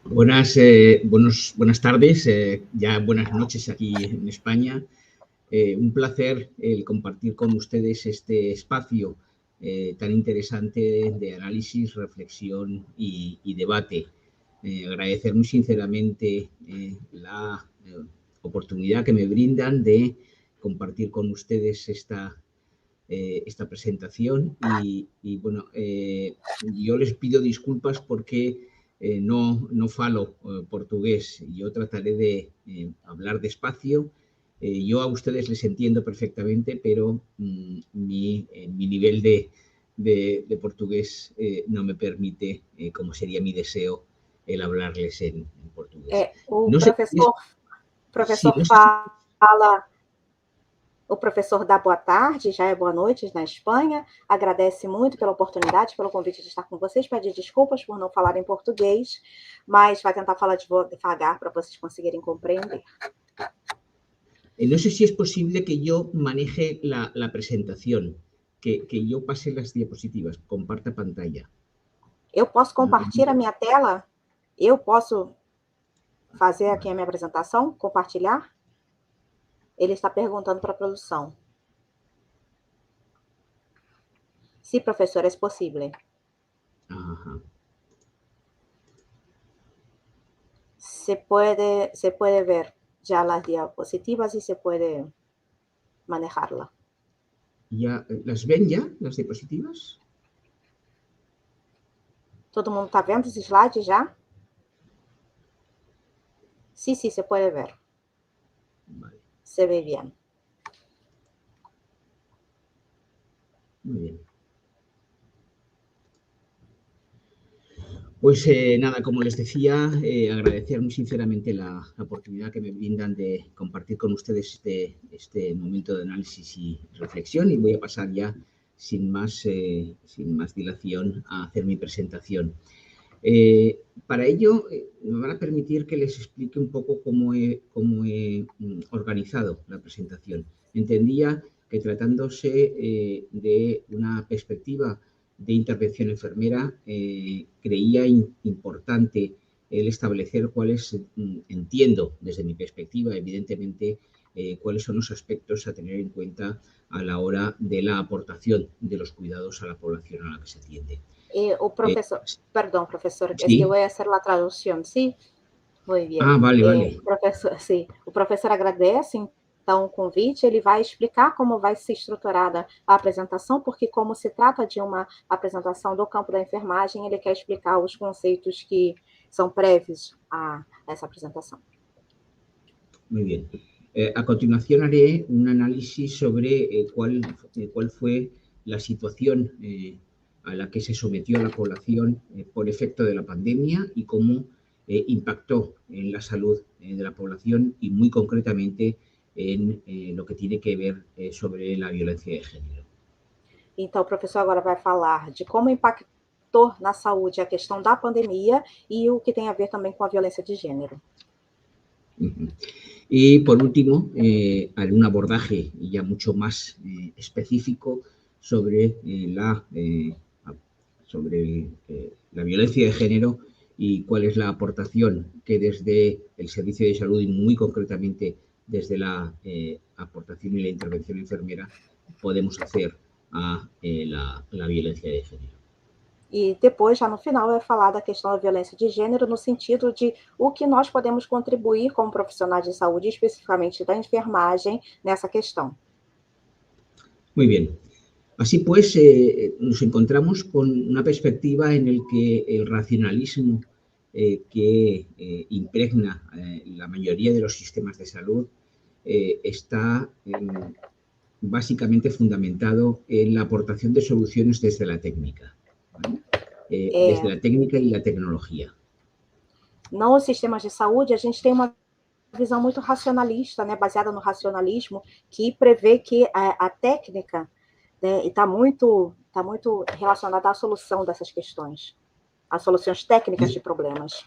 Buenas tardes, ya buenas noches aquí en España. Un placer el compartir con ustedes este espacio tan interesante de análisis, reflexión y debate. Agradecer muy sinceramente la oportunidad que me brindan de compartir con ustedes esta presentación y bueno, yo les pido disculpas porque no falo portugués. Yo trataré de hablar despacio. Yo a ustedes les entiendo perfectamente, pero mi nivel de portugués no me permite, como sería mi deseo, el hablarles en portugués. O No sé, professor no sé si, fala, o professor dá boa tarde, já é boa noite na Espanha, agradece muito pela oportunidade, pelo convite de estar com vocês, pede desculpas por não falar em português, mas vai tentar falar devagar para vocês conseguirem compreender. no sé si es posible que yo maneje la presentación, que yo pase las diapositivas, comparta pantalla. Eu posso compartilhar a minha tela? Eu posso fazer aqui a minha apresentação? Compartilhar? Ele está perguntando para a produção. Sí, profesor, es posible. Ajá. Se puede ver ya las diapositivas y se puede manejarla. ¿Ya las ven ya, las diapositivas? ¿Todo mundo está viendo ese slide ya? Sí, se puede ver. Vale. Se ve bien. Muy bien. Pues nada, como les decía, agradecer muy sinceramente la oportunidad que me brindan de compartir con ustedes este momento de análisis y reflexión, y voy a pasar ya sin más dilación a hacer mi presentación. Para ello, me van a permitir que les explique un poco cómo he organizado la presentación. Entendía que tratándose de una perspectiva de intervención enfermera, creía importante el establecer cuáles, entiendo desde mi perspectiva, evidentemente, cuáles son los aspectos a tener en cuenta a la hora de la aportación de los cuidados a la población a la que se atiende. O profesor, perdón, profesor, sí. es que voy a hacer la traducción, ¿sí? Muy bien. Ah, vale. Professor, sim. O professor agradece, então, o convite. Ele vai explicar como vai ser estruturada a apresentação, porque como se trata de uma apresentação do campo da enfermagem, ele quer explicar os conceitos que são prévios a essa apresentação. Muy bien. A continuación haré un análisis sobre cuál fue la situación a la que se sometió a la población por efecto de la pandemia y cómo impactó en la salud de la población y muy concretamente en lo que tiene que ver sobre la violencia de género. Então, o professor agora vai falar de como impactou na saúde a questão da pandemia e o que tem a ver também com a violência de gênero. Y por último, haré un abordaje ya mucho más específico sobre la violencia de género y cuál es la aportación que desde el servicio de salud y muy concretamente desde la aportación y la intervención enfermera podemos hacer a la violencia de género. E depois, já no final, vai falar da questão da violência de gênero no sentido de o que nós podemos contribuir como profissionais de saúde, especificamente da enfermagem, nessa questão. Muy bien. Así pues, nos encontramos con una perspectiva en la que el racionalismo que impregna la mayoría de los sistemas de salud está básicamente fundamentado en la aportación de soluciones desde la técnica, ¿vale? Desde la técnica y la tecnología. Nos sistemas de saúde, a gente tem uma visão muito racionalista, né, baseada no racionalismo, que prevê que a técnica está muito relacionada à solução dessas questões, às soluções técnicas de problemas.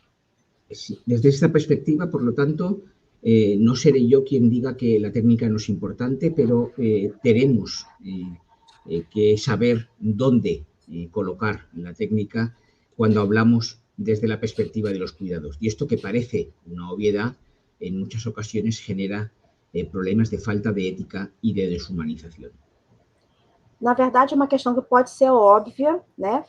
Desde esta perspectiva, por lo tanto, no seré yo quien diga que la técnica no es importante, pero tenemos que saber dónde colocar la técnica cuando hablamos desde la perspectiva de los cuidados. Y esto, que parece una obviedad, en muchas ocasiones genera problemas de falta de ética e de deshumanización. Na verdade, é uma questão que pode ser óbvia, né?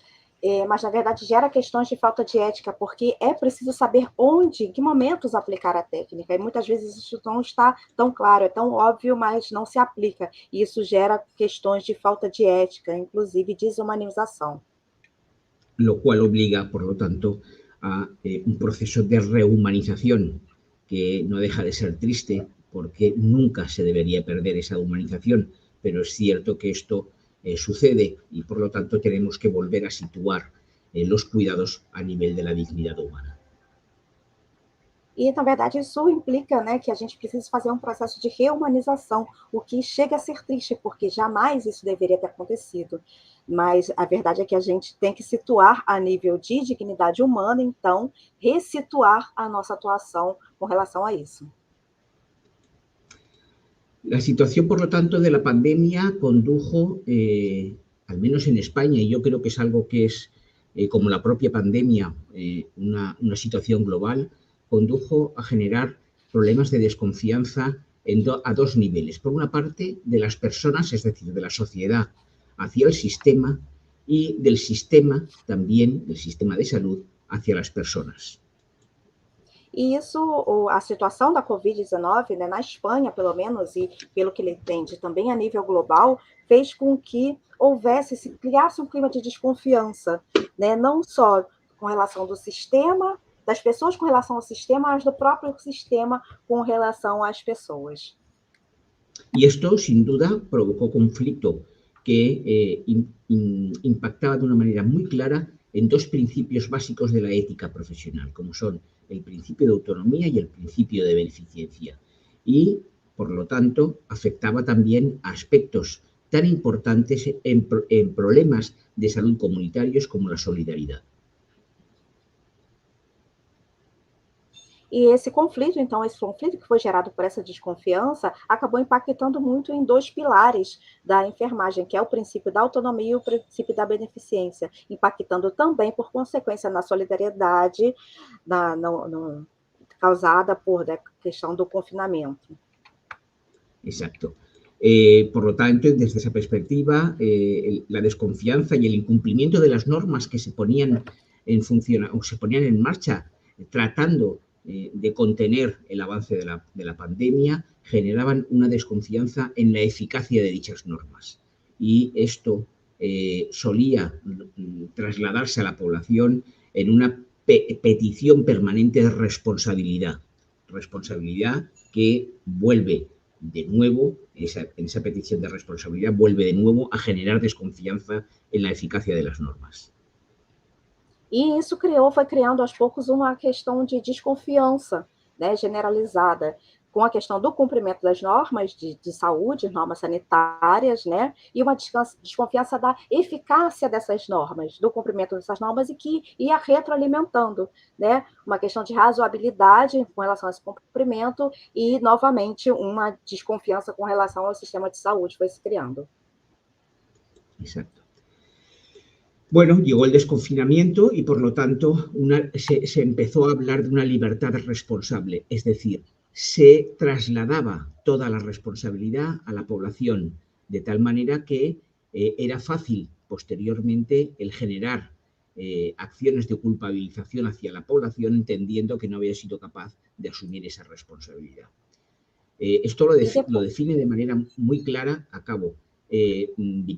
Mas, na verdade, gera questões de falta de ética, porque é preciso saber onde, em que momentos aplicar a técnica, e muitas vezes isso não está tão claro, é tão óbvio, mas não se aplica, e isso gera questões de falta de ética, inclusive desumanização. Lo cual obliga, por lo tanto, a un proceso de rehumanización que no deja de ser triste, porque nunca se debería perder esa humanización, pero es cierto que esto sucede y, por lo tanto, tenemos que volver a situar los cuidados a nivel de la dignidad humana. E, na verdade, isso implica, né, que a gente precisa fazer um processo de reumanização, o que chega a ser triste, porque jamais isso deveria ter acontecido. Mas a verdade é que a gente tem que situar a nível de dignidade humana, então, ressituar a nossa atuação com relação a isso. La situación, por lo tanto, de la pandemia condujo, al menos en España, y yo creo que es algo que es, como la propia pandemia, una situación global, condujo a generar problemas de desconfianza a dos niveles. Por una parte, de las personas, es decir, de la sociedad hacia el sistema, y del sistema también, del sistema de salud, hacia las personas. E isso, a situação da Covid-19, né, na Espanha, pelo menos, e pelo que ele entende também a nível global, fez com que criasse um clima de desconfiança, né, não só com relação do sistema, das pessoas com relação ao sistema, mas do próprio sistema com relação às pessoas. Y esto, sin duda, provocó conflicto que impactaba de una manera muy clara en dos principios básicos de la ética profesional, como son el principio de autonomía y el principio de beneficencia. Y, por lo tanto, afectaba también a aspectos tan importantes en problemas de salud comunitarios como la solidaridad. E esse conflito que foi gerado por essa desconfiança, acabou impactando muito em dois pilares da enfermagem, que é o princípio da autonomia e o princípio da beneficência, impactando também, por consequência, na solidariedade causada por questão do confinamento. Exacto. Por lo tanto, desde esa perspectiva, la desconfianza y el incumplimiento de las normas que se ponían en marcha tratando de contener el avance de la pandemia, generaban una desconfianza en la eficacia de dichas normas. Y esto solía trasladarse a la población en una petición permanente de responsabilidad que vuelve de nuevo, en esa petición de responsabilidad, vuelve de nuevo a generar desconfianza en la eficacia de las normas. E isso foi criando aos poucos uma questão de desconfiança, né, generalizada, com a questão do cumprimento das normas de saúde, normas sanitárias, né, e uma desconfiança da eficácia dessas normas, do cumprimento dessas normas, e que ia retroalimentando, né, uma questão de razoabilidade com relação a esse cumprimento e, novamente, uma desconfiança com relação ao sistema de saúde foi se criando. Exacto. Bueno, llegó el desconfinamiento y, por lo tanto, se empezó a hablar de una libertad responsable, es decir, se trasladaba toda la responsabilidad a la población, de tal manera que era fácil posteriormente el generar acciones de culpabilización hacia la población, entendiendo que no había sido capaz de asumir esa responsabilidad. Esto lo define de manera muy clara,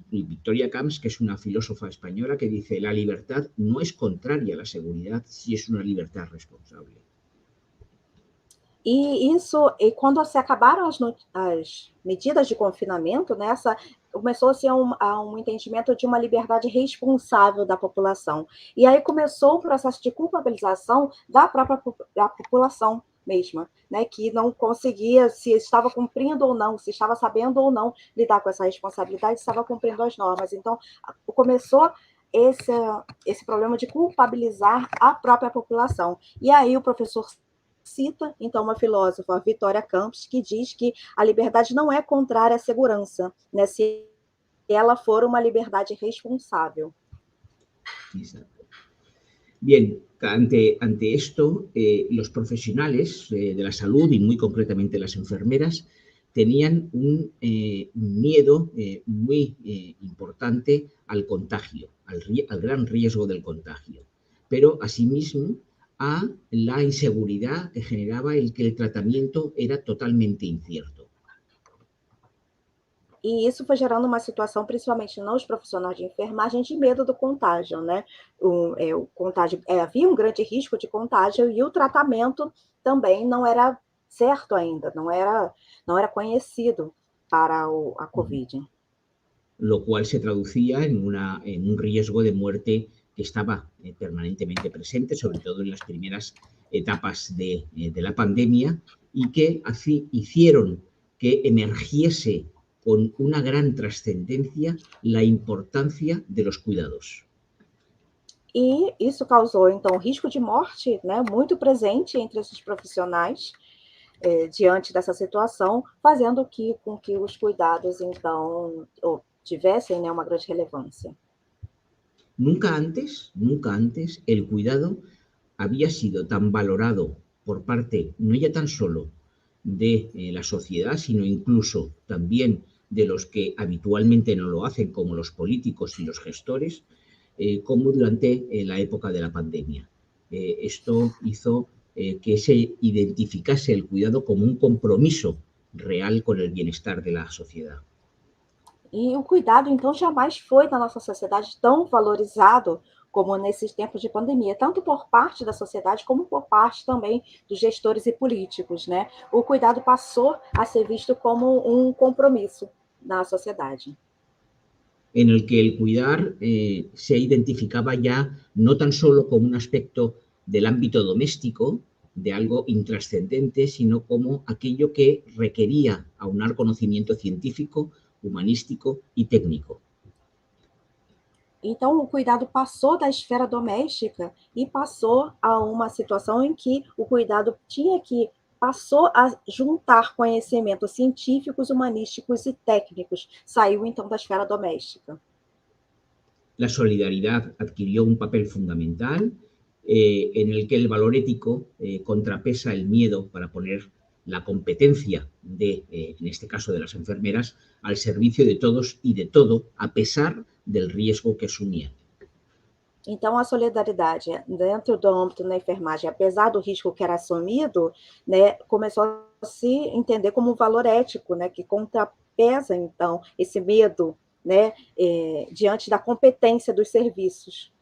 Victoria Camps, que es una filósofa española, que dice: la libertad no es contraria a la seguridad si es una libertad responsable. E quando se acabaram as medidas de confinamento, né, começou-se a um entendimento de uma liberdade responsável da população. E aí começou o processo de culpabilização da própria população mesma, né, que não conseguia, se estava cumprindo ou não, se estava sabendo ou não lidar com essa responsabilidade, se estava cumprindo as normas. Então, começou esse problema de culpabilizar a própria população. E aí o professor cita, então, uma filósofa, Victoria Camps, que diz que a liberdade não é contrária à segurança, né, se ela for uma liberdade responsável. Exacto. Bien, ante esto, los profesionales de la salud y muy concretamente las enfermeras tenían un miedo muy importante al contagio, al gran riesgo del contagio, pero asimismo a la inseguridad que generaba el que el tratamiento era totalmente incierto. E isso foi gerando uma situação, principalmente nos profissionais de enfermagem, de medo do contágio, né? O contágio, havia um grande risco de contágio e o tratamento também não era certo ainda, não era conhecido para a Covid. Lo cual se traducía en un riesgo de muerte que estaba permanentemente presente, sobre todo en las primeras etapas de la pandemia, y que así hicieron que emergiese con una gran trascendencia la importancia de los cuidados. E isso causou, então, risco de morte, né, muito presente entre esses profissionais, diante dessa situação, fazendo com que os cuidados, então, tivessem, né, uma grande relevância. Nunca antes el cuidado había sido tan valorado por parte, no ya tan solo de la sociedad, sino incluso también de los que habitualmente no lo hacen, como los políticos y los gestores, como durante la época de la pandemia. Esto hizo que se identificase el cuidado como un compromiso real con el bienestar de la sociedad. E o cuidado, então, jamais foi na nossa sociedade tão valorizado como nesses tempos de pandemia, tanto por parte da sociedade como por parte também dos gestores e políticos, né? O cuidado passou a ser visto como um compromisso na sociedade. En el que el cuidar se identificaba ya no tan solo como un aspecto del ámbito doméstico, de algo intrascendente, sino como aquello que requería aunar conocimiento científico, humanístico y técnico. Então, o cuidado passou da esfera doméstica e passou a uma situação em que o cuidado passou a juntar conhecimentos científicos, humanísticos e técnicos. Saiu, então, da esfera doméstica. La solidaridad adquirió un papel fundamental en el que el valor ético contrapesa el miedo para poner la competencia en este caso de las enfermeras, al servicio de todos y de todo, a pesar del riesgo que asumían. Então, a solidariedade dentro do âmbito da enfermagem, apesar do risco que era assumido, né, começou a se entender como um valor ético, né, que contrapesa, então, esse medo, né, diante da competência dos serviços.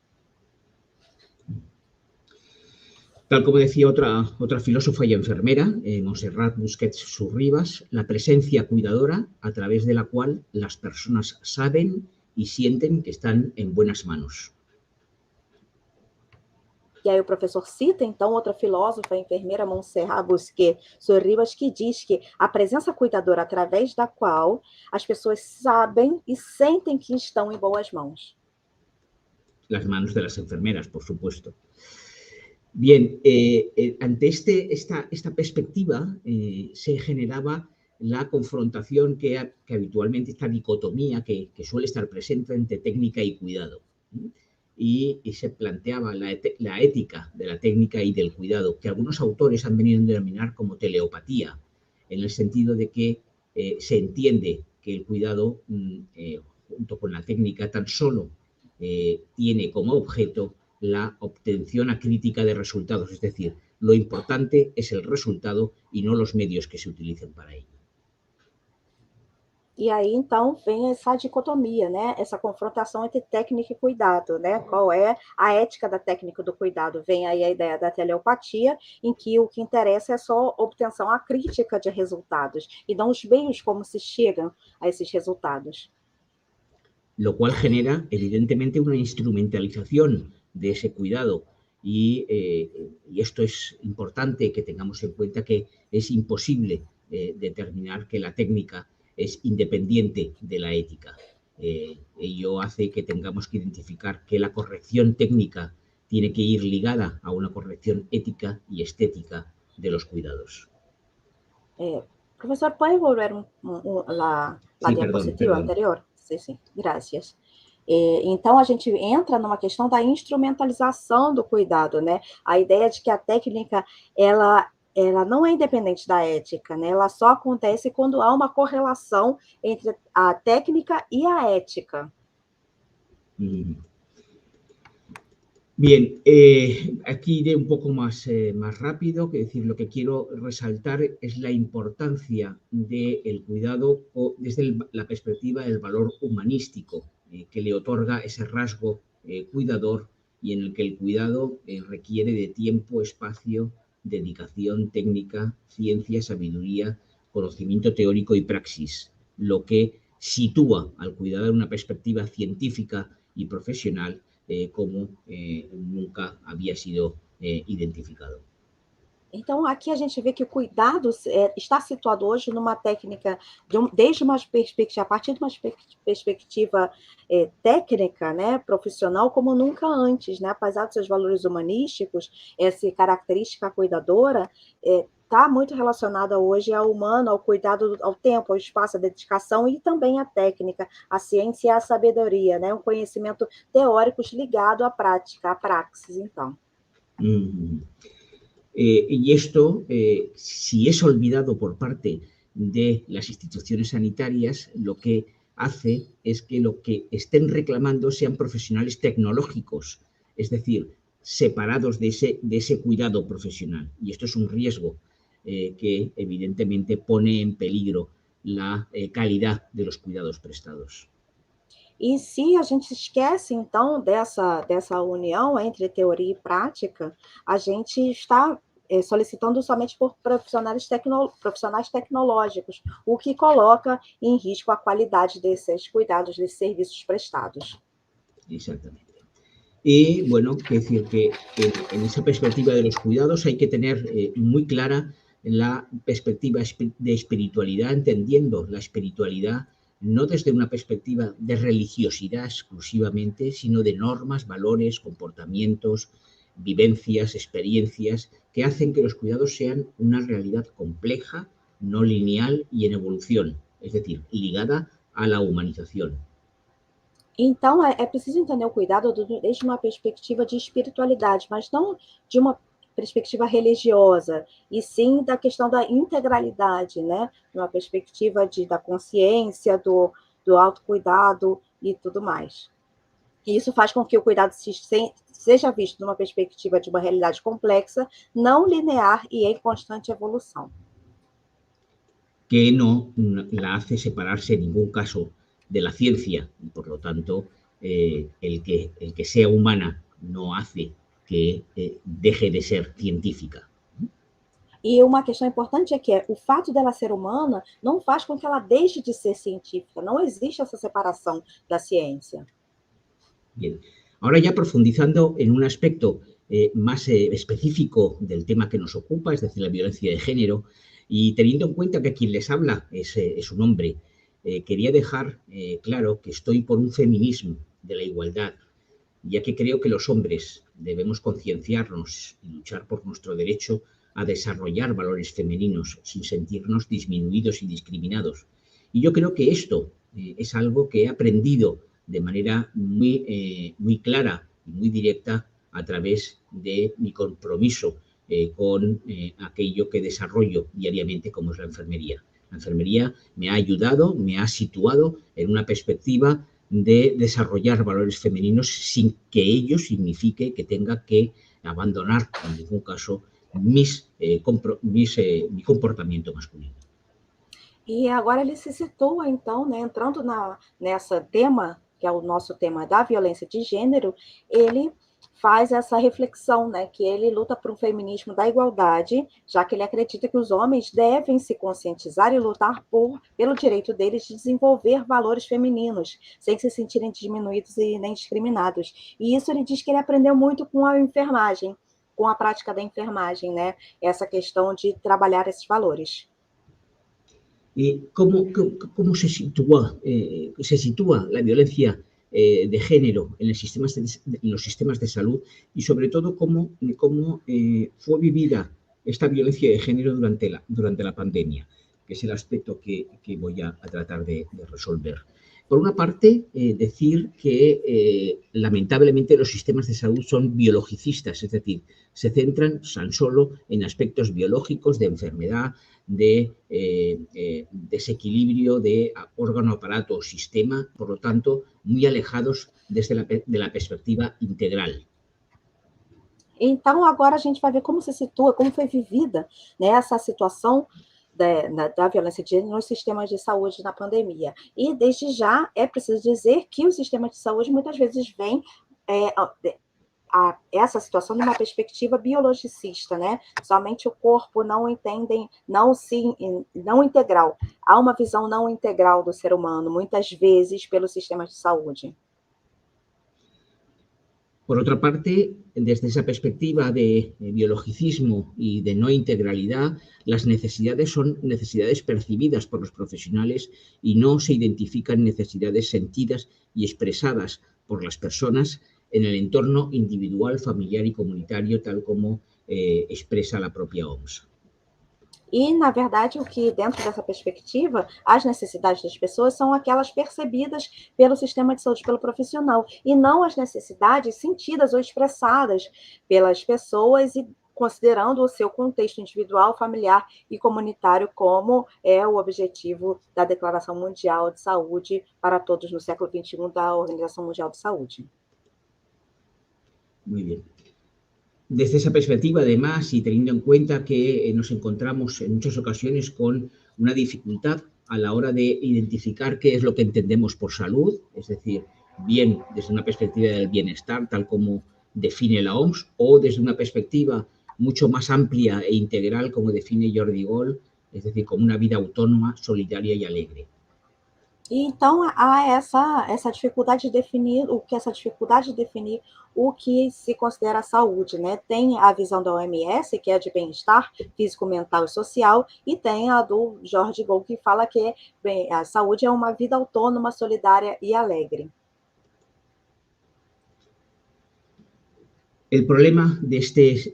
Tal como decía otra filósofa y enfermera, Montserrat Busquets Surribas, la presencia cuidadora a través de la cual las personas saben y sienten que están en buenas manos. E aí o professor cita, então, outra filósofa, a enfermeira Montserrat Busquets Surribas, que diz que a presença cuidadora através da qual as pessoas sabem e sentem que estão em boas mãos. Las manos de las enfermeras, por supuesto. Bien, ante esta perspectiva se generaba la confrontación que habitualmente, esta dicotomía que suele estar presente entre técnica y cuidado. Y se planteaba la ética de la técnica y del cuidado, que algunos autores han venido a denominar como teleopatía, en el sentido de que se entiende que el cuidado, junto con la técnica, tan solo tiene como objeto la obtención acrítica de resultados, es decir, lo importante es el resultado y no los medios que se utilicen para ello. E aí, então, vem essa dicotomia, né? Essa confrontação entre técnica e cuidado, né? Qual é a ética da técnica do cuidado? Vem aí a ideia da teleopatia, em que o que interessa é só a obtenção acrítica de resultados, e não os meios como se chegam a esses resultados. Lo cual genera, evidentemente, una instrumentalización de ese cuidado. Y esto es importante que tengamos en cuenta que es imposible determinar que la técnica es independiente de la ética. Ello hace que tengamos que identificar que la corrección técnica tiene que ir ligada a una corrección ética y estética de los cuidados. Profesor, ¿puede volver la Sí, diapositiva perdón. anterior? Sí, sí, gracias. Então, a gente entra numa questão da instrumentalização do cuidado, né? A ideia de que a técnica, ela não é independente da ética, né? Ela só acontece quando há uma correlação entre a técnica e a ética. Bien, aquí iré un poco más rápido, que decir, lo que quiero resaltar es la importancia del cuidado desde la perspectiva del valor humanístico que le otorga ese rasgo cuidador y en el que el cuidado requiere de tiempo, espacio, dedicación, técnica, ciencia, sabiduría, conocimiento teórico y praxis, lo que sitúa al cuidado en una perspectiva científica y profesional como nunca había sido identificado. Então, aqui a gente vê que o cuidado está situado hoje numa técnica, desde uma perspectiva, a partir de uma perspectiva técnica, né, profissional, como nunca antes, né? Apesar dos seus valores humanísticos, essa característica cuidadora está muito relacionada hoje ao humano, ao cuidado, ao tempo, ao espaço, à dedicação e também à técnica, à ciência e à sabedoria, né? Um conhecimento teóricos ligado à prática, à praxis, então. Y esto, si es olvidado por parte de las instituciones sanitarias, lo que hace es que lo que estén reclamando sean profesionales tecnológicos, es decir, separados de ese cuidado profesional. Y esto es un riesgo que evidentemente pone en peligro la calidad de los cuidados prestados. E se a gente esquece, então, dessa união entre teoria e prática, a gente está solicitando somente por profissionais tecnológicos, o que coloca em risco a qualidade desses cuidados, desses serviços prestados. Exactamente. Y bueno, quiero decir que en esa perspectiva de los cuidados hay que tener muy clara la perspectiva de espiritualidad, entendiendo la espiritualidad no desde una perspectiva de religiosidad exclusivamente, sino de normas, valores, comportamientos, vivencias, experiencias que hacen que los cuidados sean una realidad compleja, no lineal y en evolución, es decir, ligada a la humanización. Então, é preciso entender o cuidado desde uma perspectiva de espiritualidade, mas não de uma perspectiva religiosa, e sim da questão da integralidade, né? Uma perspectiva da consciência, do autocuidado e tudo mais. E isso faz com que o cuidado seja visto numa perspectiva de uma realidade complexa, não linear e em constante evolução. Que no la hace separarse en ningún caso de la ciencia y por lo tanto el que sea humana no hace que deje de ser científica. E uma questão importante é que o fato dela ser humana não faz com que ela deixe de ser científica. Não existe essa separação da ciência. Bien. Ahora ya profundizando en un aspecto más específico del tema que nos ocupa, es decir, la violencia de género, y teniendo en cuenta que quien les habla es un hombre, quería dejar claro que estoy por un feminismo de la igualdad, ya que creo que los hombres debemos concienciarnos y luchar por nuestro derecho a desarrollar valores femeninos sin sentirnos disminuidos y discriminados. Y yo creo que esto es algo que he aprendido de manera muy clara y muy directa a través de mi compromiso con aquello que desarrollo diariamente como es la enfermería. La enfermería me ha ayudado, me ha situado en una perspectiva de desarrollar valores femeninos sin que ello signifique que tenga que abandonar en ningún caso mi comportamento masculino. E agora ele se situa, então, né, entrando nessa tema, que é o nosso tema da violência de gênero, ele faz essa reflexão, né, que ele luta por um feminismo da igualdade, já que ele acredita que os homens devem se conscientizar e lutar pelo direito deles de desenvolver valores femininos, sem se sentirem diminuídos e nem discriminados. E isso ele diz que ele aprendeu muito com a enfermagem, com a prática da enfermagem, né, essa questão de trabalhar esses valores. ¿Cómo se sitúa la violencia de género en los sistemas de salud y sobre todo cómo fue vivida esta violencia de género durante la pandemia, que es el aspecto que voy a tratar de resolver? Por una parte, decir que lamentablemente los sistemas de salud son biologicistas, es decir, se centran tan solo en aspectos biológicos de enfermedad, de desequilibrio de órgano, aparato o sistema, por lo tanto, muy alejados de la perspectiva integral. Então, agora a gente vai ver como se situa, como foi vivida, né, essa situação da violência de gênero nos sistemas de saúde na pandemia. E, desde já, é preciso dizer que o sistema de saúde muitas vezes vem essa situação de uma perspectiva biologicista, né? Somente o corpo não entendem, não integral. Há uma visão não integral do ser humano, muitas vezes, pelos sistemas de saúde. Por otra parte, desde esa perspectiva de biologicismo y de no integralidad, las necesidades son necesidades percibidas por los profesionales y no se identifican necesidades sentidas y expresadas por las personas en el entorno individual, familiar y comunitario, tal como expresa la propia OMS. E, na verdade, o que, dentro dessa perspectiva, as necessidades das pessoas são aquelas percebidas pelo sistema de saúde, pelo profissional, e não as necessidades sentidas ou expressadas pelas pessoas e considerando o seu contexto individual, familiar e comunitário como é o objetivo da Declaração Mundial de Saúde para Todos no século XXI da Organização Mundial de Saúde. Muy bien. Desde esa perspectiva, además, y teniendo en cuenta que nos encontramos en muchas ocasiones con una dificultad a la hora de identificar qué es lo que entendemos por salud, es decir, bien desde una perspectiva del bienestar, tal como define la OMS, o desde una perspectiva mucho más amplia e integral, como define Jordi Gol, es decir, como una vida autónoma, solidaria y alegre. E então há essa dificuldade de definir o que se considera saúde, né? Tem a visão da OMS, que é de bem-estar físico, mental e social, e tem a do Jordi Gol, que fala que a saúde é uma vida autônoma, solidária e alegre. El problema de este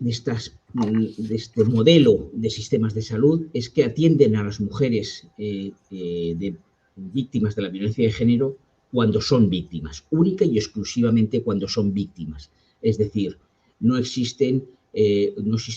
modelo de sistemas de salud es que atienden a las mujeres víctimas de la violencia de género cuando son víctimas, única y exclusivamente cuando son víctimas. Es decir, no existe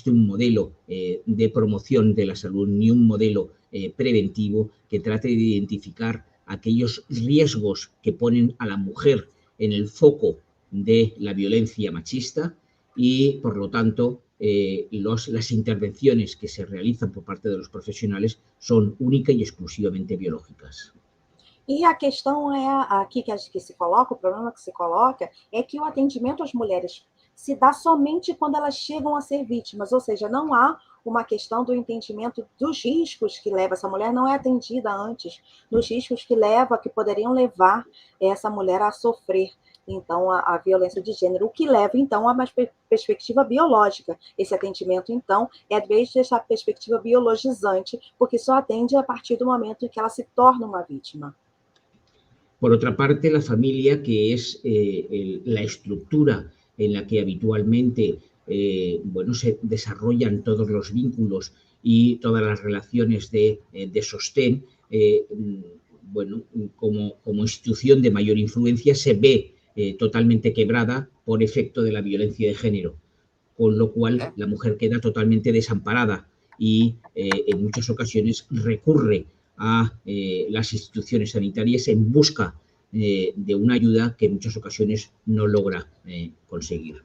un modelo de promoción de la salud ni un modelo preventivo que trate de identificar aquellos riesgos que ponen a la mujer en el foco de la violencia machista y, por lo tanto, las intervenciones que se realizan por parte de los profesionales son única y exclusivamente biológicas. E a questão aqui que se coloca, o problema que se coloca é que o atendimento às mulheres se dá somente quando elas chegam a ser vítimas, ou seja, não há uma questão do entendimento dos riscos que leva essa mulher, não é atendida antes, dos riscos que poderiam levar essa mulher a sofrer, então, a violência de gênero, o que leva, então, a uma perspectiva biológica. Esse atendimento, então, é desde essa perspectiva biologizante, porque só atende a partir do momento em que ela se torna uma vítima. Por otra parte, la familia, que es la estructura en la que habitualmente se desarrollan todos los vínculos y todas las relaciones de sostén, como institución de mayor influencia, se ve totalmente quebrada por efecto de la violencia de género, con lo cual la mujer queda totalmente desamparada y en muchas ocasiones recurre a las instituciones sanitarias en busca de una ayuda que en muchas ocasiones no logra conseguir.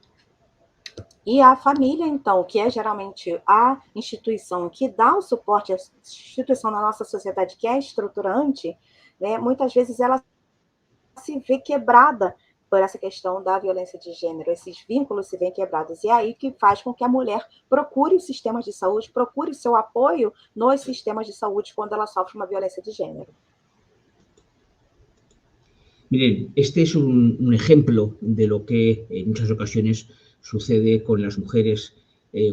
E a família, então, que é geralmente a instituição que dá o suporte, a instituição na nossa sociedade que é estruturante, né, muitas vezes ela se vê quebrada por essa questão da violência de gênero, esses vínculos se veem quebrados. E é aí que faz com que a mulher procure os sistemas de saúde, procure o seu apoio nos sistemas de saúde quando ela sofre uma violência de gênero. Miren, este es un ejemplo de lo que en muchas ocasiones sucede con las mujeres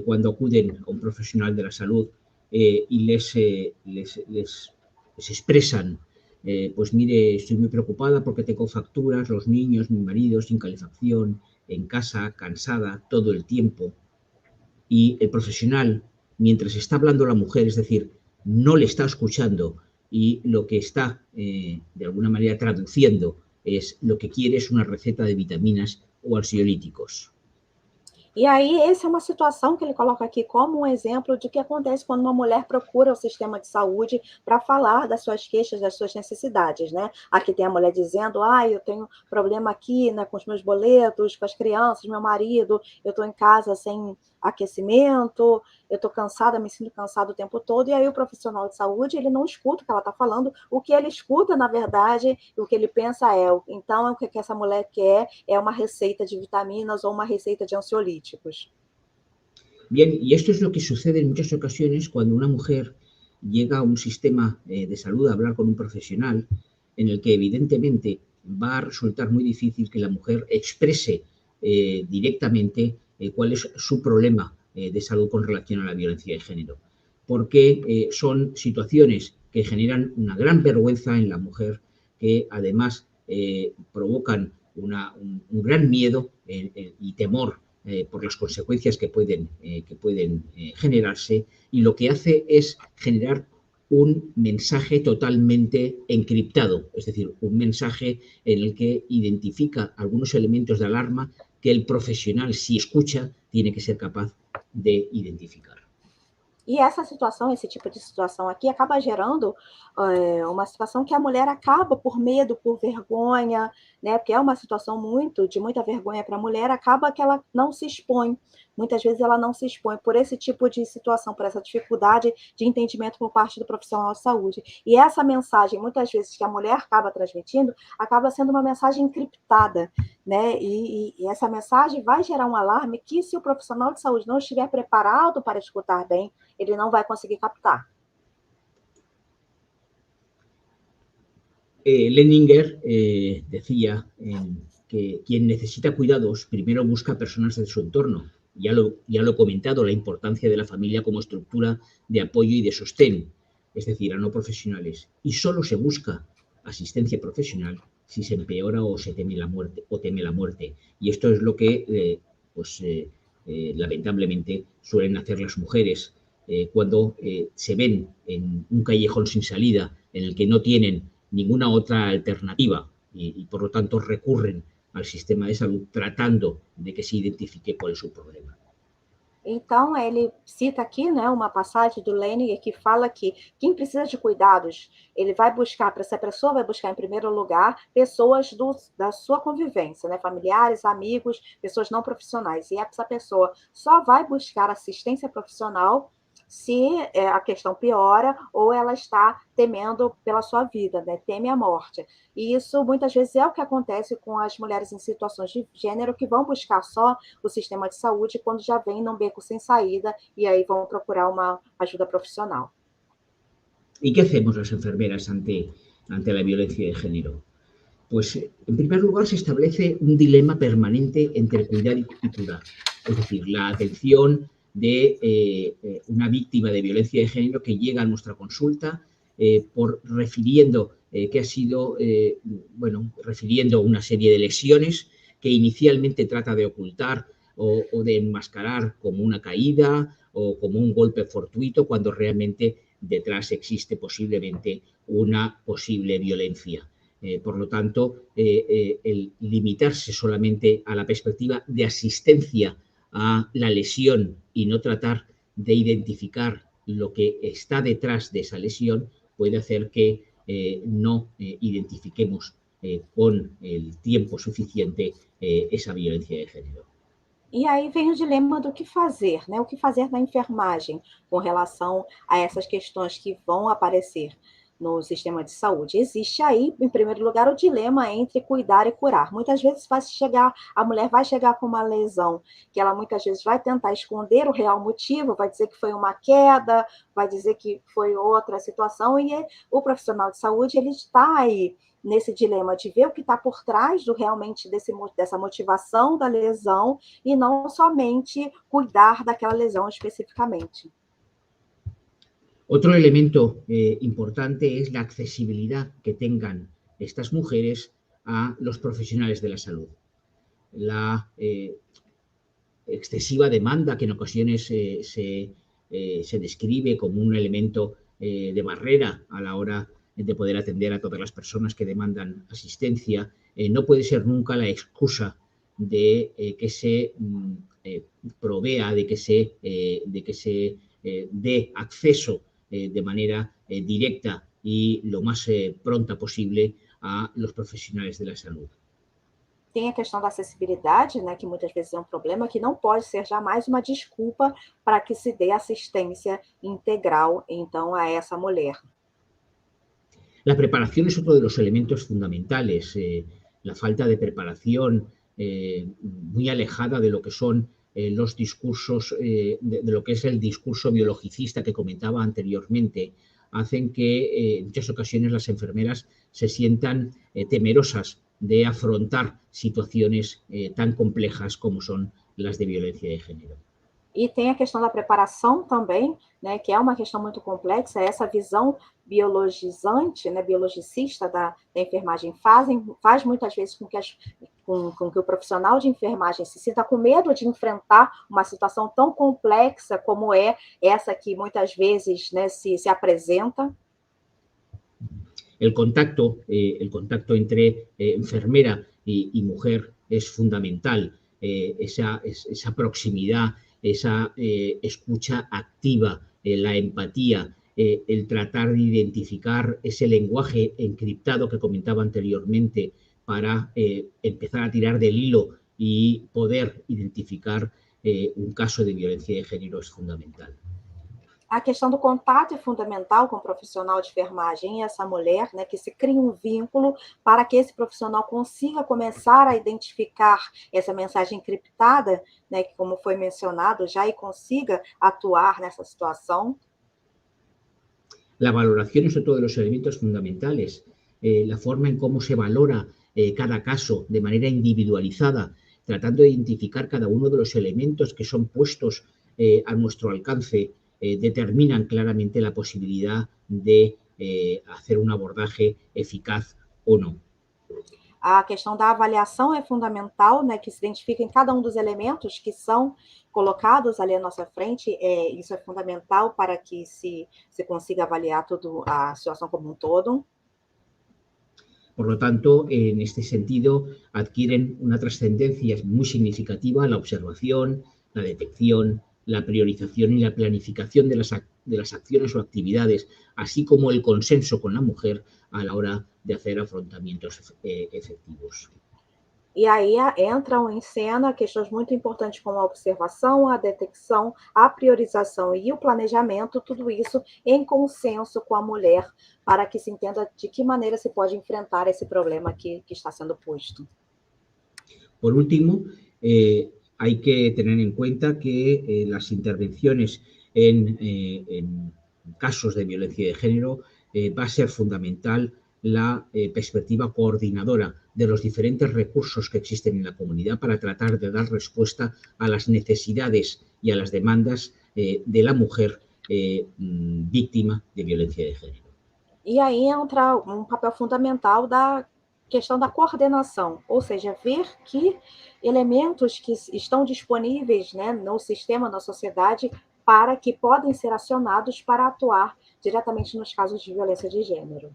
cuando acuden a un profesional de la salud y les expresan pues mire, estoy muy preocupada porque tengo facturas, los niños, mi marido sin calefacción, en casa, cansada, todo el tiempo. Y el profesional, mientras está hablando la mujer, es decir, no le está escuchando, y lo que está, de alguna manera, traduciendo es lo que quiere es una receta de vitaminas o ansiolíticos. E aí, essa é uma situação que ele coloca aqui como um exemplo de que acontece quando uma mulher procura o sistema de saúde para falar das suas queixas, das suas necessidades, né? Aqui tem a mulher dizendo, eu tenho problema aqui, né, com os meus boletos, com as crianças, meu marido, eu estou em casa sem aquecimento, eu estou cansada, me sinto cansada o tempo todo, e aí o profissional de saúde, ele não escuta o que ela está falando, o que ele escuta, na verdade, o que ele pensa então, o que essa mulher quer é uma receita de vitaminas ou uma receita de ansiolíticos. Bien, y esto es lo que sucede en muchas ocasiones cuando una mujer llega a un sistema de salud a hablar con un profesional en el que evidentemente va a resultar muy difícil que la mujer exprese directamente cuál es su problema de salud con relación a la violencia de género, porque son situaciones que generan una gran vergüenza en la mujer, que además provocan un gran miedo y temor por las consecuencias que pueden generarse, y lo que hace es generar un mensaje totalmente encriptado, es decir, un mensaje en el que identifica algunos elementos de alarma que el profesional, si escucha, tiene que ser capaz de identificar. E essa situação, esse tipo de situação aqui, acaba gerando uma situação que a mulher acaba, por medo, por vergonha, né? Porque é uma situação de muita vergonha para a mulher, acaba que ela não se expõe. Muitas vezes ela não se expõe por esse tipo de situação, por essa dificuldade de entendimento por parte do profissional de saúde. E essa mensagem, muitas vezes, que a mulher acaba transmitindo, acaba sendo uma mensagem encriptada, né? E essa mensagem vai gerar um alarme que, se o profissional de saúde não estiver preparado para escutar bem, ele não vai conseguir captar. Leninger decía que quien necesita cuidados primero busca personas de su entorno. Ya lo he comentado, la importancia de la familia como estructura de apoyo y de sostén, es decir, a no profesionales. Y solo se busca asistencia profesional si se empeora o se teme la muerte. Y esto es lo que, lamentablemente, suelen hacer las mujeres cuando se ven en un callejón sin salida en el que no tienen ninguna otra alternativa y por lo tanto recurren al sistema de salud tratando de que se identifique cuál es su problema. Então, ele cita aqui, né, uma passagem do Leninger que fala que quem precisa de cuidados, ele vai buscar, para essa pessoa vai buscar em primeiro lugar pessoas da sua convivência, né, familiares, amigos, pessoas não profissionais. E essa pessoa só vai buscar assistência profissional se a questão piora ou ela está temendo pela sua vida, né, teme a morte. E isso muitas vezes é o que acontece com as mulheres em situações de gênero que vão buscar só o sistema de saúde quando já vem num beco sem saída e aí vão procurar uma ajuda profissional. ¿Y qué hacemos las enfermeras ante la violencia de género? Pues, en primer lugar, se establece un dilema permanente entre cuidar y curar. Es decir, la atención de una víctima de violencia de género que llega a nuestra consulta refiriendo que ha sido, refiriendo una serie de lesiones que inicialmente trata de ocultar o de enmascarar como una caída o como un golpe fortuito, cuando realmente detrás existe posiblemente una posible violencia. Por lo tanto, el limitarse solamente a la perspectiva de asistencia a la lesión y no tratar de identificar lo que está detrás de esa lesión puede hacer que no identifiquemos con el tiempo suficiente esa violencia de género. E aí vem o dilema do que fazer, né? O que fazer na enfermagem com relação a essas questões que vão aparecer no sistema de saúde. Existe aí, em primeiro lugar, o dilema entre cuidar e curar. Muitas vezes a mulher vai chegar com uma lesão que ela muitas vezes vai tentar esconder o real motivo, vai dizer que foi uma queda, vai dizer que foi outra situação, e o profissional de saúde, ele está aí nesse dilema de ver o que está por trás realmente dessa motivação da lesão e não somente cuidar daquela lesão especificamente. Otro elemento importante es la accesibilidad que tengan estas mujeres a los profesionales de la salud. La excesiva demanda que en ocasiones se describe como un elemento de barrera a la hora de poder atender a todas las personas que demandan asistencia, no puede ser nunca la excusa de que se provea, de que se dé acceso de manera directa y lo más pronta posible a los profesionales de la salud. Tem a questão da acessibilidade, né, que muitas vezes é um problema, que não pode ser jamais uma desculpa para que se dê assistência integral, então, a essa mulher. La preparación es otro de los elementos fundamentales. La falta de preparación muy alejada de lo que son los discursos, de lo que es el discurso biologicista que comentaba anteriormente, hacen que en muchas ocasiones las enfermeras se sientan temerosas de afrontar situaciones tan complejas como son las de violencia de género. E tem a questão da preparação também, né, que é uma questão muito complexa, essa visão biologizante, né, biologicista da enfermagem faz muitas vezes com que o profissional de enfermagem se sinta com medo de enfrentar uma situação tão complexa como é essa que muitas vezes, né, se apresenta. El contacto entre enfermera y mujer es fundamental, esa proximidad, esa escucha activa, la empatía, el tratar de identificar ese lenguaje encriptado que comentaba anteriormente para empezar a tirar del hilo y poder identificar un caso de violencia de género es fundamental. A questão do contato é fundamental com o profissional de enfermagem e essa mulher, né, que se cria um vínculo para que esse profissional consiga começar a identificar essa mensagem encriptada, né, que como foi mencionado já, e consiga atuar nessa situação. La valoración es otro de los elementos fundamentales. La forma en cómo se valora cada caso de manera individualizada, tratando de identificar cada uno de los elementos que son puestos a nuestro alcance, determinan claramente la posibilidad de hacer un abordaje eficaz o no. A questão da avaliação é fundamental, né, que se identifiquem cada um dos elementos que são colocados ali à nossa frente, isso é fundamental para que se consiga avaliar toda a situação como um todo. Por lo tanto, en este sentido, adquieren una trascendencia muy significativa la observación, la detección, la priorización y la planificación de las acciones o actividades, así como el consenso con la mujer a la hora de hacer afrontamientos efectivos. E aí entram em cena questões muito importantes como a observação, a detecção, a priorização e o planejamento, tudo isso em consenso com a mulher, para que se entenda de que maneira se pode enfrentar esse problema que está sendo posto. Por último, hay que tener en cuenta que las intervenciones en casos de violencia de género va a ser fundamental la perspectiva coordinadora de los diferentes recursos que existen en la comunidad para tratar de dar respuesta a las necesidades y a las demandas de la mujer víctima de violencia de género. E aí entra um papel fundamental da questão da coordenação, ou seja, ver que elementos que estão disponíveis, né, no sistema, na sociedade, para que podem ser acionados para atuar diretamente nos casos de violência de gênero.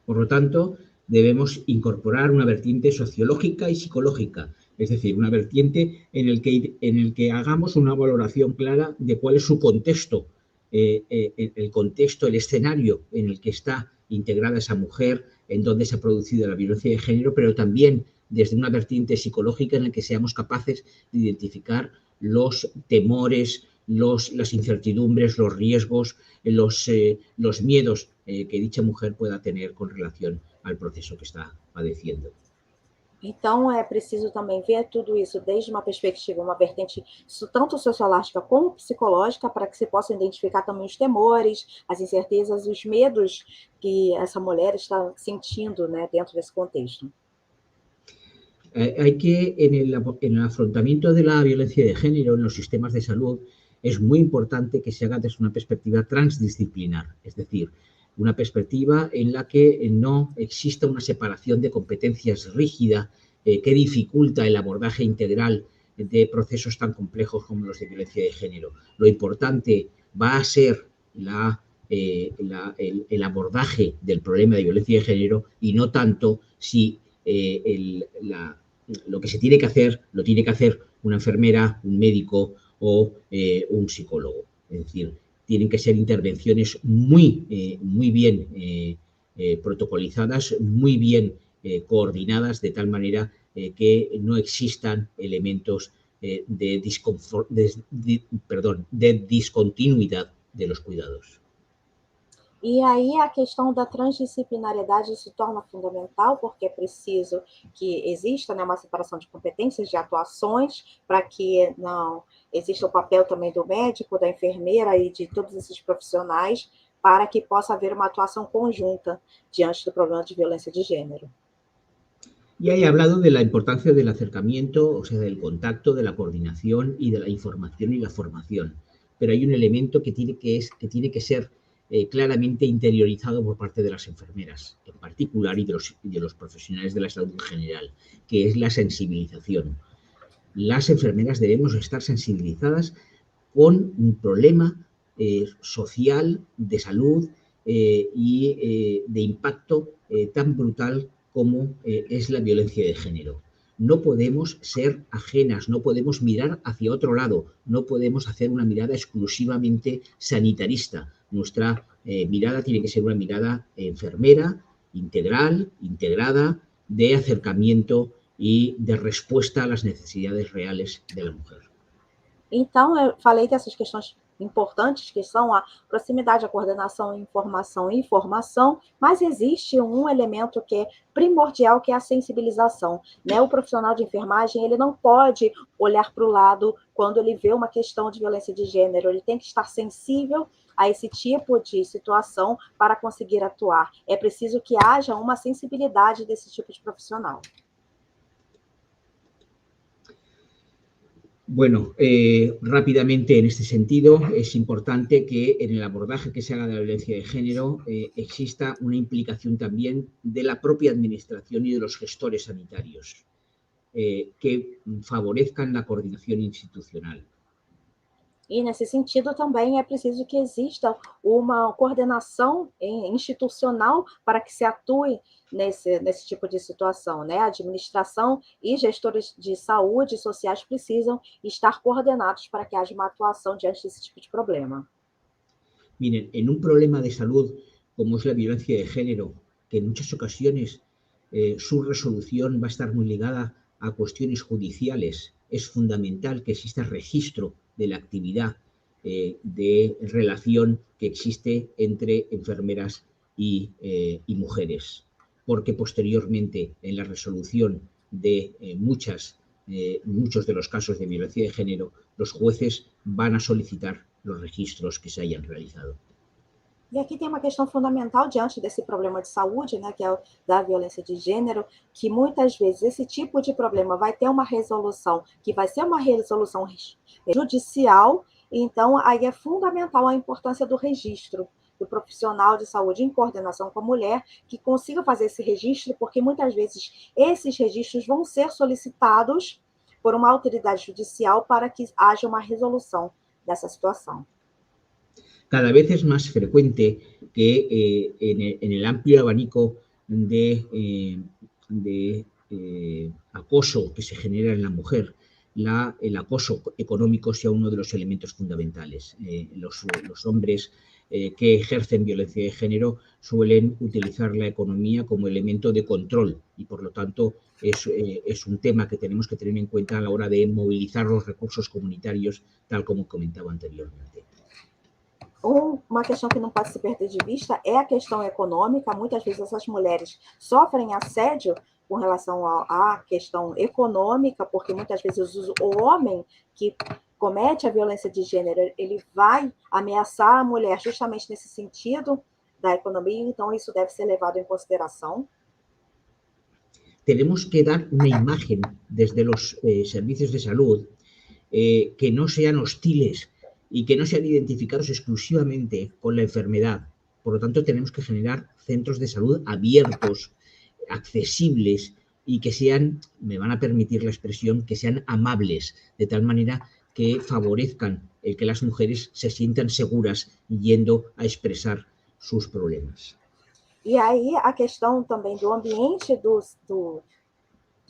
Por lo tanto, debemos incorporar una vertiente sociológica y psicológica, es decir, una vertiente en el que hagamos una valoración clara de cuál es su contexto, el contexto, el escenario en el que está integrada esa mujer, en donde se ha producido la violencia de género, pero también desde una vertiente psicológica en la que seamos capaces de identificar los temores, las incertidumbres, los riesgos, los miedos que dicha mujer pueda tener con relación al proceso que está padeciendo. Então, é preciso também ver tudo isso desde uma perspectiva, uma vertente tanto sociológica como psicológica, para que se possam identificar também os temores, as incertezas, os medos que essa mulher está sentindo, né, dentro desse contexto. Hay que, en el afrontamiento de la violencia de género en los sistemas de salud, es muy importante que se haga desde una perspectiva transdisciplinar, es decir, una perspectiva en la que no exista una separación de competencias rígida que dificulta el abordaje integral de procesos tan complejos como los de violencia de género. Lo importante va a ser la el abordaje del problema de violencia de género y no tanto si lo que se tiene que hacer, lo tiene que hacer una enfermera, un médico o un psicólogo. Es decir, tienen que ser intervenciones muy bien protocolizadas, muy bien coordinadas, de tal manera que no existan elementos de discontinuidad de los cuidados. E aí a questão da transdisciplinariedade se torna fundamental, porque é preciso que exista, né, uma separação de competências, de atuações, para que não exista o papel também do médico, da enfermeira e de todos esses profissionais, para que possa haver uma atuação conjunta diante do problema de violência de gênero. Ya he hablado de la importancia del acercamiento, o sea, del contacto, de la coordinación y de la información y la formación. Pero hay un elemento que tiene que ser claramente interiorizado por parte de las enfermeras, en particular, y de los profesionales de la salud en general, que es la sensibilización. Las enfermeras debemos estar sensibilizadas con un problema social, de salud y de impacto tan brutal como es la violencia de género. No podemos ser ajenas, no podemos mirar hacia otro lado, no podemos hacer una mirada exclusivamente sanitarista. Nuestra mirada tiene que ser una mirada enfermera, integral, integrada, de acercamiento y de respuesta a las necesidades reales de la mujer. Então, eu falei dessas questões importantes, que são a proximidade, a coordenação, a informação e formação, mas existe um elemento que é primordial, que é a sensibilização, né? O profissional de enfermagem, ele não pode olhar para o lado quando ele vê uma questão de violência de gênero, ele tem que estar sensível a esse tipo de situação para conseguir atuar. É preciso que haja uma sensibilidade desse tipo de profissional. Bueno, rápidamente en este sentido es importante que en el abordaje que se haga de la violencia de género exista una implicación también de la propia administración y de los gestores sanitarios que favorezcan la coordinación institucional. E, nesse sentido, também é preciso que exista uma coordenação institucional para que se atue nesse tipo de situação, né? A administração e gestores de saúde sociais precisam estar coordenados para que haja uma atuação diante desse tipo de problema. Miren, en un problema de salud como es la violencia de género, que en muchas ocasiones su resolución va a estar muy ligada a cuestiones judiciales, es fundamental que exista registro de la actividad de relación que existe entre enfermeras y mujeres, porque posteriormente en la resolución de muchos de los casos de violencia de género, los jueces van a solicitar los registros que se hayan realizado. E aqui tem uma questão fundamental diante desse problema de saúde, né, que é o da violência de gênero, que muitas vezes esse tipo de problema vai ter uma resolução, que vai ser uma resolução judicial, então aí é fundamental a importância do registro do profissional de saúde em coordenação com a mulher, que consiga fazer esse registro, porque muitas vezes esses registros vão ser solicitados por uma autoridade judicial para que haja uma resolução dessa situação. Cada vez es más frecuente que en el amplio abanico de acoso que se genera en la mujer, el acoso económico sea uno de los elementos fundamentales. Los hombres que ejercen violencia de género suelen utilizar la economía como elemento de control y, por lo tanto, es un tema que tenemos que tener en cuenta a la hora de movilizar los recursos comunitarios, tal como comentaba anteriormente. Uma questão que não pode se perder de vista é a questão econômica. Muitas vezes essas mulheres sofrem assédio com relação à questão econômica, porque muitas vezes o homem que comete a violência de gênero, ele vai ameaçar a mulher justamente nesse sentido da economia, então isso deve ser levado em consideração. Tenemos que dar una imagen desde los servicios de salud que no sean hostiles y que no sean identificados exclusivamente con la enfermedad. Por lo tanto, tenemos que generar centros de salud abiertos, accesibles y que sean, me van a permitir la expresión, que sean amables, de tal manera que favorezcan el que las mujeres se sientan seguras yendo a expresar sus problemas. E aí a questão também do ambiente do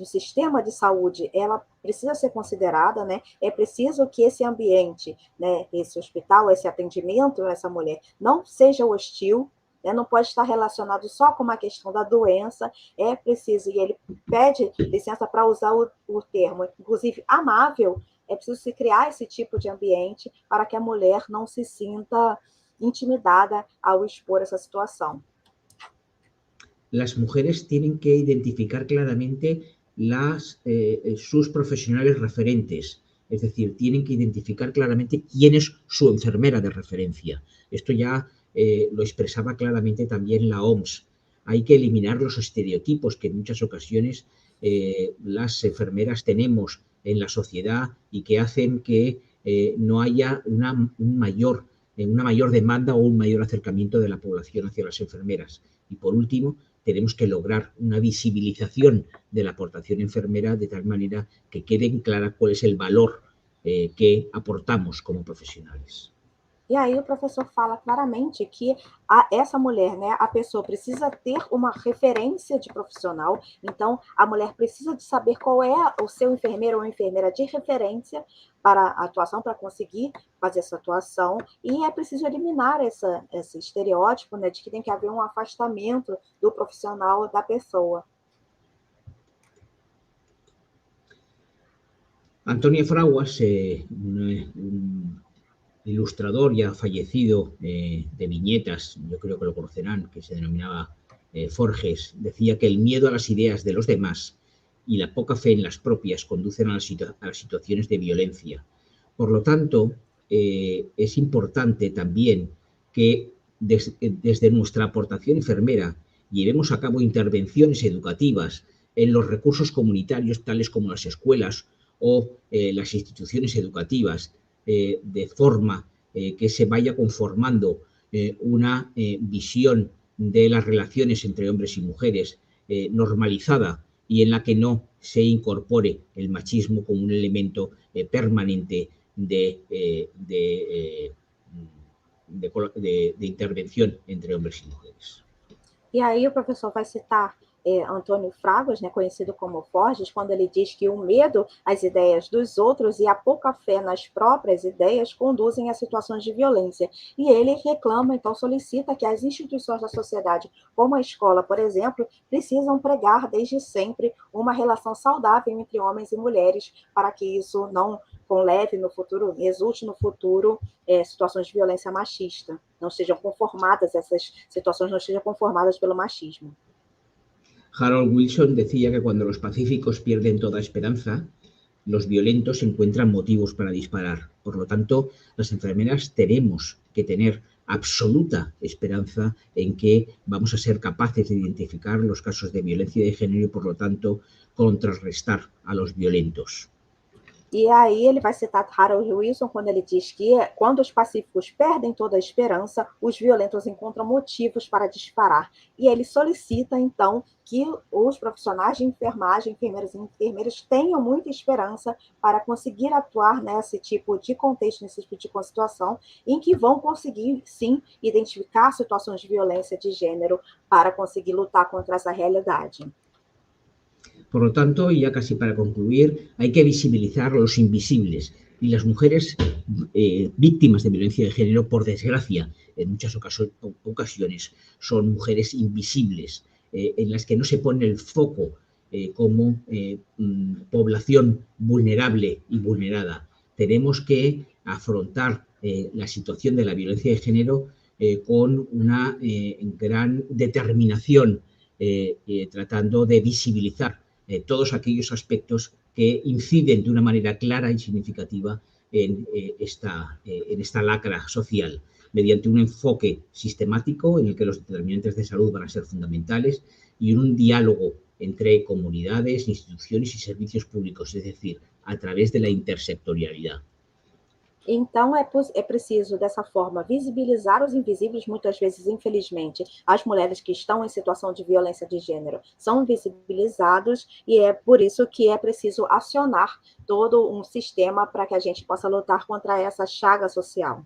sistema de saúde, ela precisa ser considerada, né? É preciso que esse ambiente, né, esse hospital, esse atendimento a essa mulher não seja hostil, né? Não pode estar relacionado só com uma questão da doença, é preciso, e ele pede licença para usar o termo, inclusive amável, é preciso se criar esse tipo de ambiente para que a mulher não se sinta intimidada ao expor essa situação. Las mujeres tienen que identificar claramente sus profesionales referentes, es decir, tienen que identificar claramente quién es su enfermera de referencia. Esto ya lo expresaba claramente también la OMS. Hay que eliminar los estereotipos que en muchas ocasiones las enfermeras tenemos en la sociedad y que hacen que no haya una mayor demanda o un mayor acercamiento de la población hacia las enfermeras. Y por último, tenemos que lograr una visibilización de la aportación enfermera de tal manera que quede clara cuál es el valor que aportamos como profissionais. E aí o professor fala claramente que essa mulher, né, a pessoa precisa ter uma referência de profissional, então a mulher precisa de saber qual é o seu enfermeiro ou enfermeira de referência para a atuação, para conseguir fazer essa atuação, e é preciso eliminar esse estereótipo, né, de que tem que haver um afastamento do profissional da pessoa. Antonio Fraguas, un ilustrador ya fallecido de viñetas, yo creo que lo conocerán, que se denominaba Forges, decía que el miedo a las ideas de los demás y la poca fe en las propias conducen a las situaciones de violencia. Por lo tanto, es importante también que desde nuestra aportación enfermera llevemos a cabo intervenciones educativas en los recursos comunitarios, tales como las escuelas o las instituciones educativas, de forma que se vaya conformando una visión de las relaciones entre hombres y mujeres normalizada y en la que no se incorpore el machismo como un elemento permanente de intervención entre hombres y mujeres. E aí o professor vai citar Antônio Fraguas, né, conhecido como Forges, quando ele diz que o medo às ideias dos outros e a pouca fé nas próprias ideias conduzem a situações de violência. E ele reclama, então solicita que as instituições da sociedade, como a escola, por exemplo, precisam pregar desde sempre uma relação saudável entre homens e mulheres, para que isso não conleve no futuro, resulte no futuro situações de violência machista, não sejam conformadas, essas situações não sejam conformadas pelo machismo. Harold Wilson decía que cuando los pacíficos pierden toda esperanza, los violentos encuentran motivos para disparar. Por lo tanto, las enfermeras tenemos que tener absoluta esperanza en que vamos a ser capaces de identificar los casos de violencia de género y, por lo tanto, contrarrestar a los violentos. E aí ele vai citar Harold Wilson quando ele diz que quando os pacíficos perdem toda a esperança, os violentos encontram motivos para disparar. E ele solicita, então, que os profissionais de enfermagem, enfermeiros e enfermeiras tenham muita esperança para conseguir atuar nesse tipo de contexto, nesse tipo de situação, em que vão conseguir, sim, identificar situações de violência de gênero para conseguir lutar contra essa realidade. Por lo tanto, y ya casi para concluir, hay que visibilizar a los invisibles y las mujeres víctimas de violencia de género, por desgracia, en muchas ocasiones son mujeres invisibles, en las que no se pone el foco como población vulnerable y vulnerada. Tenemos que afrontar la situación de la violencia de género con una gran determinación, tratando de visibilizar todos aquellos aspectos que inciden de una manera clara y significativa en esta lacra social, mediante un enfoque sistemático en el que los determinantes de salud van a ser fundamentales y en un diálogo entre comunidades, instituciones y servicios públicos, es decir, a través de la intersectorialidad. Então, é preciso, dessa forma, visibilizar os invisíveis, muitas vezes, infelizmente, as mulheres que estão em situação de violência de gênero são invisibilizados, e é por isso que é preciso acionar todo um sistema para que a gente possa lutar contra essa chaga social.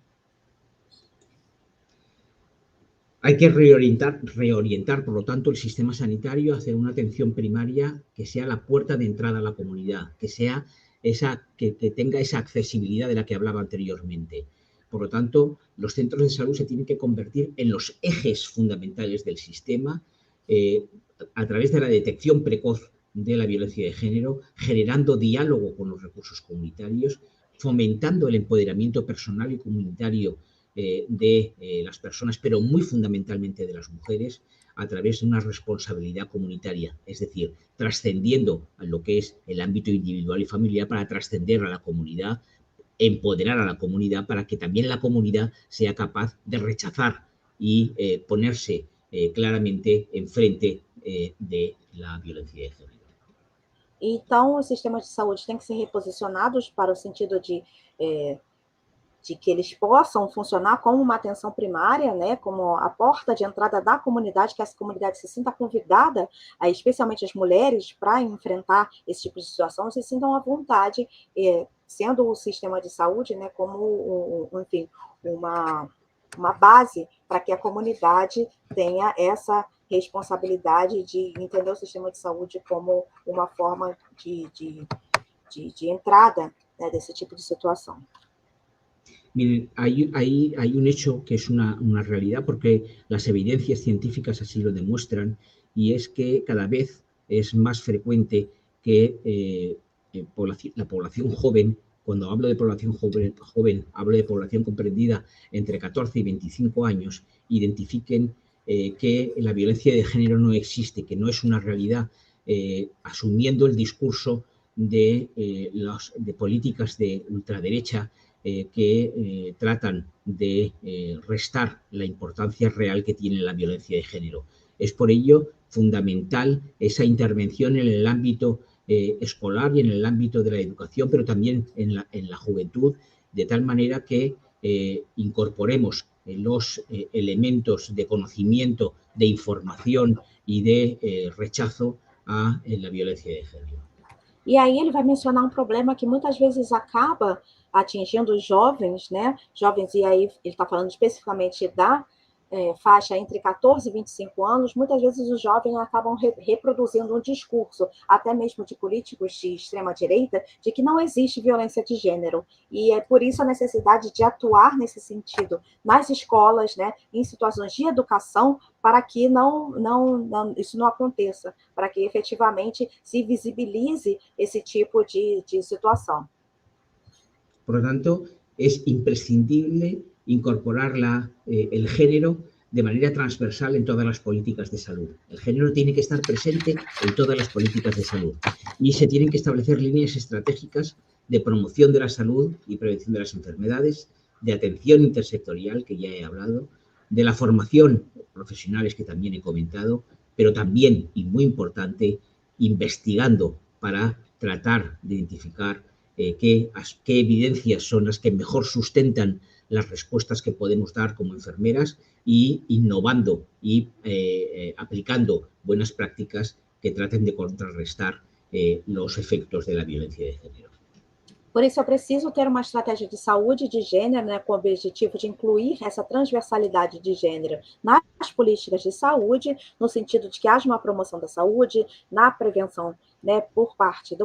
Hay que reorientar, por lo tanto, el sistema sanitario hacia una atención primaria que sea la puerta de entrada a la comunidad, que sea que tenga esa accesibilidad de la que hablaba anteriormente. Por lo tanto, los centros de salud se tienen que convertir en los ejes fundamentales del sistema a través de la detección precoz de la violencia de género, generando diálogo con los recursos comunitarios, fomentando el empoderamiento personal y comunitario de las personas, pero muy fundamentalmente de las mujeres, a través de una responsabilidad comunitaria, es decir, trascendiendo a lo que es el ámbito individual y familiar para trascender a la comunidad, empoderar a la comunidad para que también la comunidad sea capaz de rechazar y ponerse claramente enfrente de la violencia de género. Então, os sistemas de saúde têm que ser reposicionados para o sentido de que eles possam funcionar como uma atenção primária, né, como a porta de entrada da comunidade, que essa comunidade se sinta convidada, especialmente as mulheres, para enfrentar esse tipo de situação, se sintam à vontade, sendo o sistema de saúde, né, como, enfim, uma base para que a comunidade tenha essa responsabilidade de entender o sistema de saúde como uma forma de entrada, né, desse tipo de situação. Miren, hay un hecho que es una realidad porque las evidencias científicas así lo demuestran, y es que cada vez es más frecuente que la población joven, cuando hablo de población joven, hablo de población comprendida entre 14 y 25 años, identifiquen que la violencia de género no existe, que no es una realidad, asumiendo el discurso de políticas de ultraderecha que tratan de restar la importancia real que tiene la violencia de género. Es por ello fundamental esa intervención en el ámbito escolar y en el ámbito de la educación, pero también en la juventud, de tal manera que incorporemos los elementos de conocimiento, de información y de rechazo a la violencia de género. E aí ele vai mencionar um problema que muitas vezes acaba atingindo os jovens, né? Jovens, e aí ele está falando especificamente da faixa entre 14 e 25 anos, muitas vezes os jovens acabam reproduzindo um discurso, até mesmo de políticos de extrema-direita, de que não existe violência de gênero. E é por isso a necessidade de atuar nesse sentido nas escolas, né, em situações de educação, para que isso não aconteça, para que efetivamente se visibilize esse tipo de situação. Por lo tanto, es imprescindible incorporar el género de manera transversal en todas las políticas de salud. El género tiene que estar presente en todas las políticas de salud y se tienen que establecer líneas estratégicas de promoción de la salud y prevención de las enfermedades, de atención intersectorial, que ya he hablado, de la formación profesionales, que también he comentado, pero también, y muy importante, investigando para tratar de identificar qué evidencias son las que mejor sustentan las respuestas que podemos dar como enfermeras, y innovando y aplicando buenas prácticas que traten de contrarrestar los efectos de la violencia de género. Por isso, é preciso ter uma estratégia de saúde de gênero, né, com o objetivo de incluir essa transversalidade de gênero nas políticas de saúde, no sentido de que haja uma promoção da saúde, na prevenção, né, por parte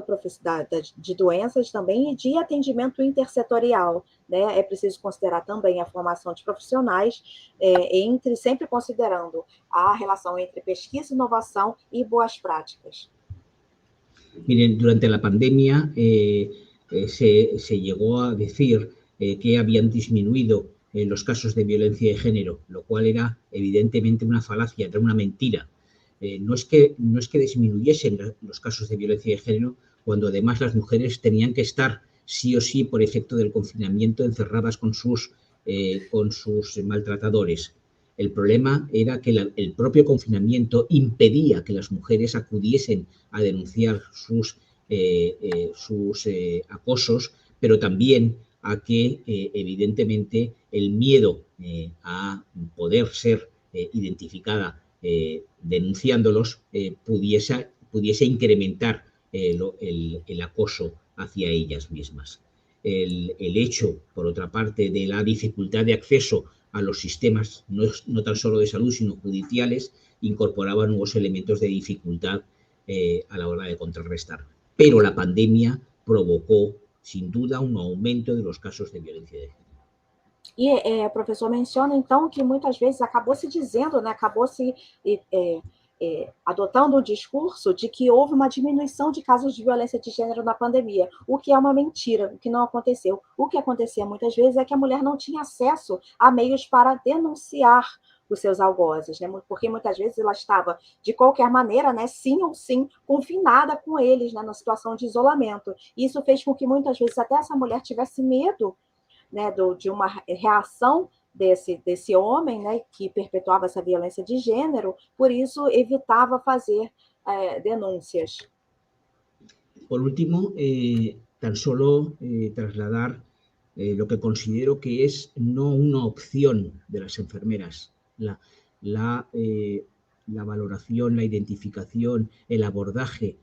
de doenças também, e de atendimento intersetorial, né? É preciso considerar também a formação de profissionais, sempre considerando a relação entre pesquisa, inovação e boas práticas. Miren, durante la pandemia se llegó a decir que habían disminuido los casos de violencia de género, lo cual era evidentemente una falacia, era una mentira. No es que disminuyesen los casos de violencia de género, cuando además las mujeres tenían que estar sí o sí, por efecto del confinamiento, encerradas con sus maltratadores. El problema era que el propio confinamiento impedía que las mujeres acudiesen a denunciar sus acosos, pero también a que, evidentemente, el miedo a poder ser identificada denunciándolos pudiese incrementar el acoso hacia ellas mismas. El hecho, por otra parte, de la dificultad de acceso a los sistemas, no tan solo de salud, sino judiciales, incorporaba nuevos elementos de dificultad a la hora de contrarrestar. Pero la pandemia provocou, sin duda, um aumento dos casos de violência de gênero. E o professor menciona, então, que muitas vezes acabou se dizendo, né, acabou se adotando o discurso de que houve uma diminuição de casos de violência de gênero na pandemia, o que é uma mentira, o que não aconteceu. O que acontecia muitas vezes é que a mulher não tinha acesso a meios para denunciar os seus algozes, né? Porque muitas vezes ela estava, de qualquer maneira, né, sim ou sim, confinada com eles, né, na situação de isolamento. Isso fez com que muitas vezes até essa mulher tivesse medo, né, de uma reação desse homem, né, que perpetuava essa violência de gênero, por isso evitava fazer denúncias. Por último, tan solo trasladar lo que considero que es no una opción de las enfermeras, la valoración, la identificación, el abordaje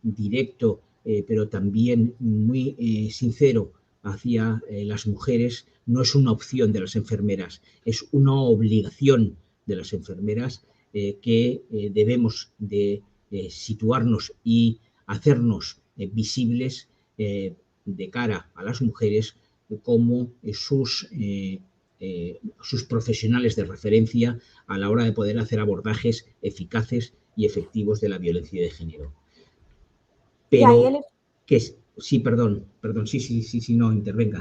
directo, pero también muy sincero hacia las mujeres, no es una opción de las enfermeras, es una obligación de las enfermeras que debemos de situarnos y hacernos visibles de cara a las mujeres como sus profesionales de referencia a la hora de poder hacer abordajes eficaces y efectivos de la violencia de género. Pero, sí, perdón, sí, no, intervenga.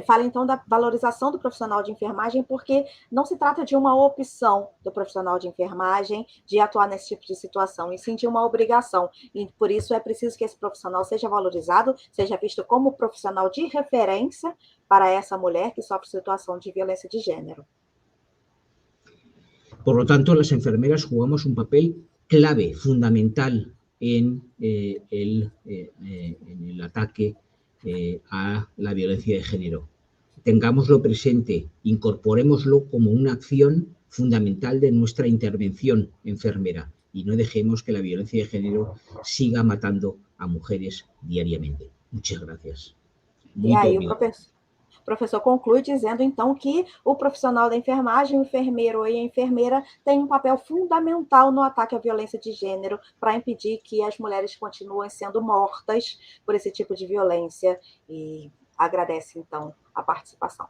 Fala então da valorização do profissional de enfermagem, porque não se trata de uma opção do profissional de enfermagem de atuar nesse tipo de situação, e sim de uma obrigação. E por isso é preciso que esse profissional seja valorizado, seja visto como profissional de referência para essa mulher que sofre situação de violência de gênero. Por lo tanto, las enfermeras jugamos un papel clave, fundamental en el ataque a la violencia de género. Tengámoslo presente, incorporémoslo como una acción fundamental de nuestra intervención enfermera y no dejemos que la violencia de género siga matando a mujeres diariamente. Muchas gracias. E aí o professor conclui dizendo, então, que o profissional da enfermagem, o enfermeiro e a enfermeira têm um papel fundamental no ataque à violência de gênero para impedir que as mulheres continuem sendo mortas por esse tipo de violência. E agradece, então, a participação.